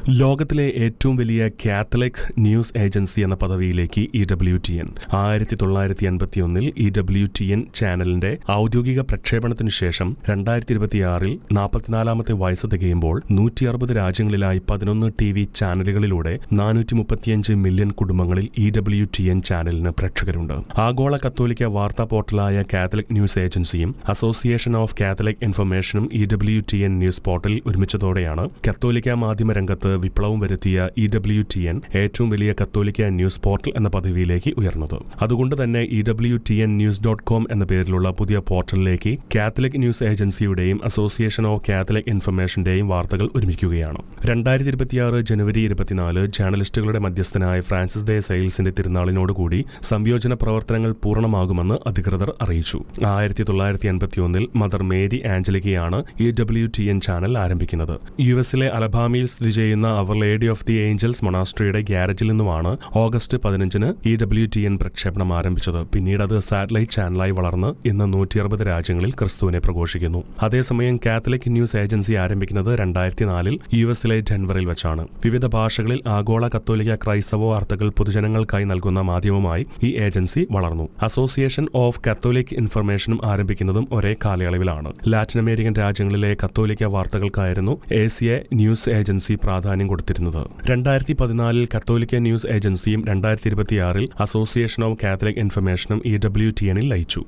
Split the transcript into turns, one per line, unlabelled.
ലോകത്തിലെ ഏറ്റവും വലിയ കാത്തലിക് ന്യൂസ് ഏജൻസി എന്ന പദവിയിലേക്ക് EWTN 1981 EWTN ചാനലിന്റെ ഔദ്യോഗിക പ്രക്ഷേപണത്തിനു ശേഷം 2026 44-ാമത്തെ വയസ്സ് തികയുമ്പോൾ 160 രാജ്യങ്ങളിലായി 11 TV ചാനലുകളിലൂടെ 435 മില്യൺ കുടുംബങ്ങളിൽ EWTN ചാനലിന് പ്രേക്ഷകരുണ്ട്. ആഗോള കത്തോലിക്ക വാർത്താ പോർട്ടലായ കാത്തലിക് ന്യൂസ് ഏജൻസിയും അസോസിയേഷൻ ഓഫ് കാത്തലിക് ഇൻഫർമേഷനും EWTN ന്യൂസ് പോർട്ടൽ ഒരുമിച്ചതോടെയാണ് കത്തോലിക്ക മാധ്യമ രംഗത്ത് വിപ്ലവം വരുത്തിയ EWTN ഏറ്റവും വലിയ കത്തോലിക്ക ന്യൂസ് പോർട്ടൽ എന്ന പദവിയിലേക്ക് ഉയർന്നത്. അതുകൊണ്ട് തന്നെ EWTNnews.com എന്ന പേരിലുള്ള പുതിയ പോർട്ടലിലേക്ക് കാത്തലിക് ന്യൂസ് ഏജൻസിയുടെയും അസോസിയേഷൻ ഓഫ് കാത്തലിക് ഇൻഫർമേഷന്റെയും വാർത്തകൾ ഒരുമിക്കുകയാണ്. 2026 ജനുവരി 24 ജേർണലിസ്റ്റുകളുടെ മധ്യസ്ഥനായ ഫ്രാൻസിസ് ദെ സെയിൽസിന്റെ തിരുനാളിനോടുകൂടി സംയോജന പ്രവർത്തനങ്ങൾ പൂർണ്ണമാകുമെന്ന് അധികൃതർ അറിയിച്ചു. 1981 മദർ മേരി ആഞ്ചലിക്കയാണ് EWTN ചാനൽ ആരംഭിക്കുന്നത്. US-ലെ അലബാമയിൽ സ്ഥിതി ചെയ്യുന്ന അവർ ലേഡി ഓഫ് ദി ഏഞ്ചൽസ് മൊണാസ്ട്രിയുടെ ഗ്യാരേജിൽ നിന്നുമാണ് ഓഗസ്റ്റ് 15 EWTN പ്രക്ഷേപണം ആരംഭിച്ചത്. പിന്നീട് അത് സാറ്റലൈറ്റ് ചാനലായി വളർന്ന് ഇന്ന് 160 രാജ്യങ്ങളിൽ ക്രിസ്തുവിനെ പ്രഘോഷിക്കുന്നു. അതേസമയം കാത്തലിക് ന്യൂസ് ഏജൻസി ആരംഭിക്കുന്നത് 2004 US-ലെ ഡെൻവറിൽ വെച്ചാണ്. വിവിധ ഭാഷകളിൽ ആഗോള കത്തോലിക്ക ക്രൈസ്തവ വാർത്തകൾ പൊതുജനങ്ങൾക്കായി നൽകുന്ന മാധ്യമമായി ഈ ഏജൻസി വളർന്നു. അസോസിയേഷൻ ഓഫ് കത്തോലിക് ഇൻഫർമേഷനും ആരംഭിക്കുന്നതും ഒരേ കാലയളവിലാണ്. ലാറ്റിൻ അമേരിക്കൻ രാജ്യങ്ങളിലെ കത്തോലിക്ക വാർത്തകൾക്കായിരുന്നു ACA ന്യൂസ് ഏജൻസി പ്രാധാന്യം കൊടുത്തിരുന്നത്. 2014 കത്തോലിക്ക ന്യൂസ് ഏജൻസിയും 2026 അസോസിയേഷൻ ഓഫ് കാത്തലിക് ഇൻഫർമേഷനും EWTNൽ ലയിച്ചു.